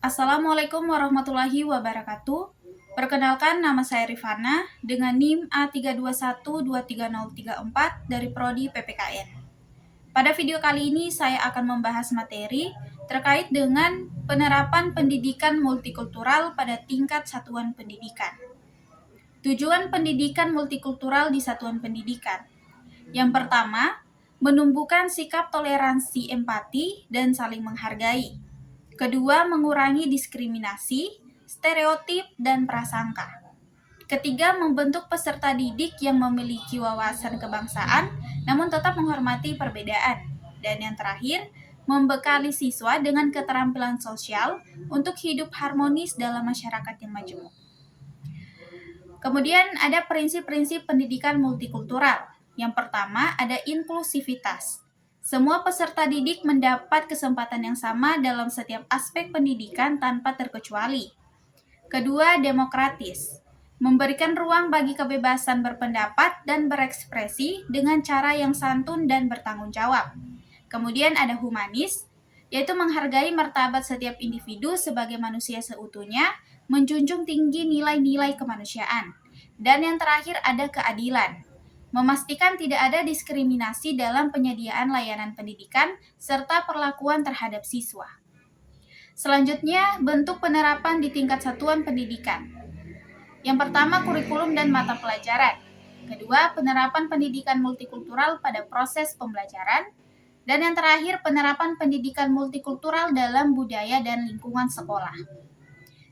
Assalamualaikum warahmatullahi wabarakatuh. Perkenalkan, nama saya Rifana dengan NIM A321-23034 dari Prodi PPKN. Pada video kali ini saya akan membahas materi terkait dengan penerapan pendidikan multikultural pada tingkat satuan pendidikan. Tujuan pendidikan multikultural di satuan pendidikan. Yang pertama, menumbuhkan sikap toleransi, empati, dan saling menghargai. Kedua, mengurangi diskriminasi, stereotip, dan prasangka. Ketiga, membentuk peserta didik yang memiliki wawasan kebangsaan, namun tetap menghormati perbedaan. Dan yang terakhir, membekali siswa dengan keterampilan sosial untuk hidup harmonis dalam masyarakat yang majemuk. Kemudian ada prinsip-prinsip pendidikan multikultural. Yang pertama, ada inklusivitas. Semua peserta didik mendapat kesempatan yang sama dalam setiap aspek pendidikan tanpa terkecuali. Kedua, demokratis. Memberikan ruang bagi kebebasan berpendapat dan berekspresi dengan cara yang santun dan bertanggung jawab. Kemudian ada humanis, yaitu menghargai martabat setiap individu sebagai manusia seutuhnya, menjunjung tinggi nilai-nilai kemanusiaan. Dan yang terakhir ada keadilan. Memastikan tidak ada diskriminasi dalam penyediaan layanan pendidikan serta perlakuan terhadap siswa. Selanjutnya, bentuk penerapan di tingkat satuan pendidikan. Yang pertama, kurikulum dan mata pelajaran. Kedua, penerapan pendidikan multikultural pada proses pembelajaran. Dan yang terakhir, penerapan pendidikan multikultural dalam budaya dan lingkungan sekolah.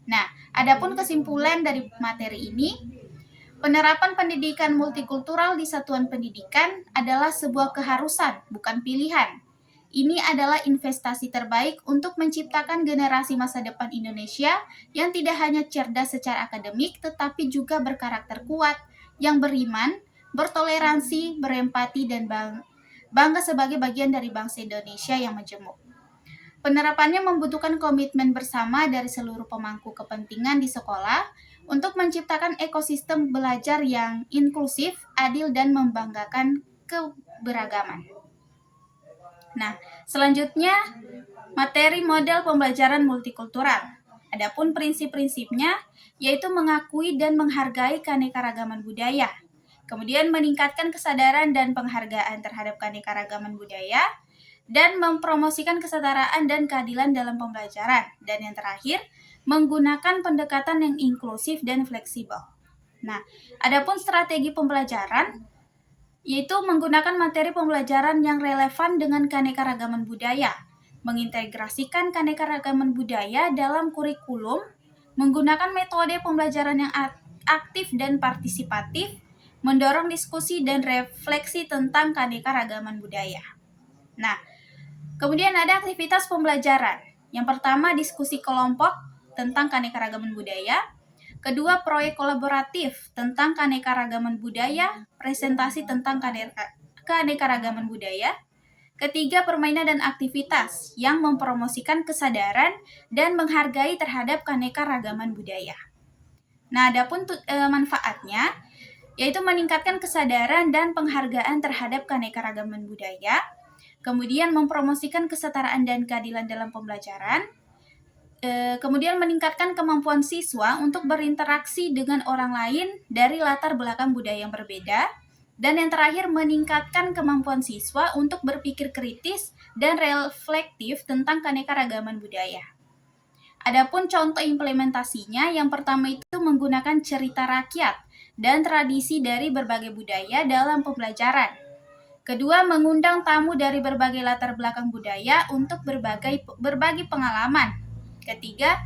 Nah, adapun kesimpulan dari materi ini, penerapan pendidikan multikultural di satuan pendidikan adalah sebuah keharusan, bukan pilihan. Ini adalah investasi terbaik untuk menciptakan generasi masa depan Indonesia yang tidak hanya cerdas secara akademik, tetapi juga berkarakter kuat, yang beriman, bertoleransi, berempati, dan bangga sebagai bagian dari bangsa Indonesia yang majemuk. Penerapannya membutuhkan komitmen bersama dari seluruh pemangku kepentingan di sekolah untuk menciptakan ekosistem belajar yang inklusif, adil, dan membanggakan keberagaman. Nah, selanjutnya materi model pembelajaran multikultural. Adapun prinsip-prinsipnya yaitu mengakui dan menghargai keanekaragaman budaya. Kemudian meningkatkan kesadaran dan penghargaan terhadap keanekaragaman budaya, dan mempromosikan kesetaraan dan keadilan dalam pembelajaran. Dan yang terakhir, menggunakan pendekatan yang inklusif dan fleksibel. Nah, adapun strategi pembelajaran, yaitu menggunakan materi pembelajaran yang relevan dengan keanekaragaman budaya, mengintegrasikan keanekaragaman budaya dalam kurikulum, menggunakan metode pembelajaran yang aktif dan partisipatif, mendorong diskusi dan refleksi tentang keanekaragaman budaya. Nah, kemudian ada aktivitas pembelajaran. Yang pertama, diskusi kelompok tentang keanekaragaman budaya. Kedua, proyek kolaboratif tentang keanekaragaman budaya, presentasi tentang keanekaragaman budaya. Ketiga, permainan dan aktivitas yang mempromosikan kesadaran dan menghargai terhadap keanekaragaman budaya. Nah, adapun manfaatnya, yaitu meningkatkan kesadaran dan penghargaan terhadap keanekaragaman budaya, kemudian mempromosikan kesetaraan dan keadilan dalam pembelajaran, kemudian meningkatkan kemampuan siswa untuk berinteraksi dengan orang lain dari latar belakang budaya yang berbeda, dan yang terakhir meningkatkan kemampuan siswa untuk berpikir kritis dan reflektif tentang keanekaragaman budaya. Adapun contoh implementasinya, yang pertama itu menggunakan cerita rakyat dan tradisi dari berbagai budaya dalam pembelajaran. Kedua, mengundang tamu dari berbagai latar belakang budaya untuk berbagi pengalaman. Ketiga,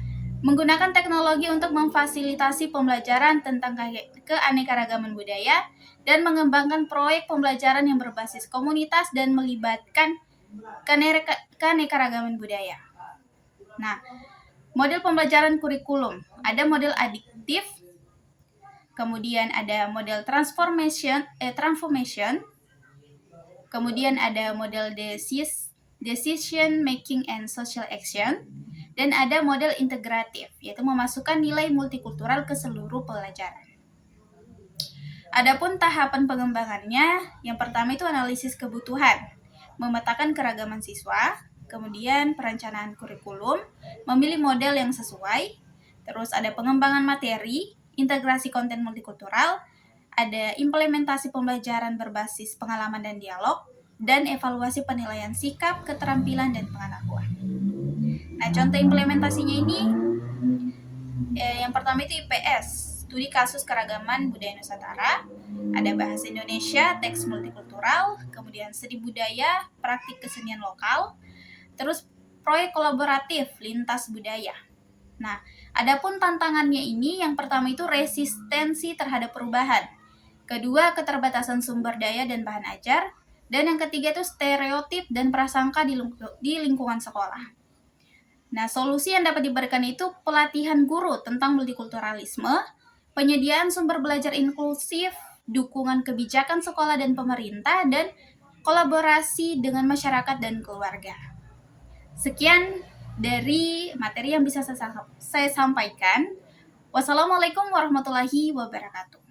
menggunakan teknologi untuk memfasilitasi pembelajaran tentang keanekaragaman budaya dan mengembangkan proyek pembelajaran yang berbasis komunitas dan melibatkan keanekaragaman budaya. Nah, model pembelajaran kurikulum. Ada model adiktif, kemudian ada model transformation, kemudian ada model decision making and social action, dan ada model integratif, yaitu memasukkan nilai multikultural ke seluruh pelajaran. Adapun tahapan pengembangannya, yang pertama itu analisis kebutuhan, memetakan keragaman siswa, kemudian perencanaan kurikulum, memilih model yang sesuai, terus ada pengembangan materi, integrasi konten multikultural, ada implementasi pembelajaran berbasis pengalaman dan dialog, dan evaluasi penilaian sikap, keterampilan, dan pengetahuan. Nah, contoh implementasinya ini, yang pertama itu IPS, studi kasus keragaman budaya Nusantara, ada bahasa Indonesia, teks multikultural, kemudian seni budaya, praktik kesenian lokal, terus proyek kolaboratif lintas budaya. Nah, adapun tantangannya ini, yang pertama itu resistensi terhadap perubahan, kedua keterbatasan sumber daya dan bahan ajar, dan yang ketiga itu stereotip dan prasangka di lingkungan sekolah. Nah, solusi yang dapat diberikan itu pelatihan guru tentang multikulturalisme, penyediaan sumber belajar inklusif, dukungan kebijakan sekolah dan pemerintah, dan kolaborasi dengan masyarakat dan keluarga. Sekian dari materi yang bisa saya sampaikan. Wassalamualaikum warahmatullahi wabarakatuh.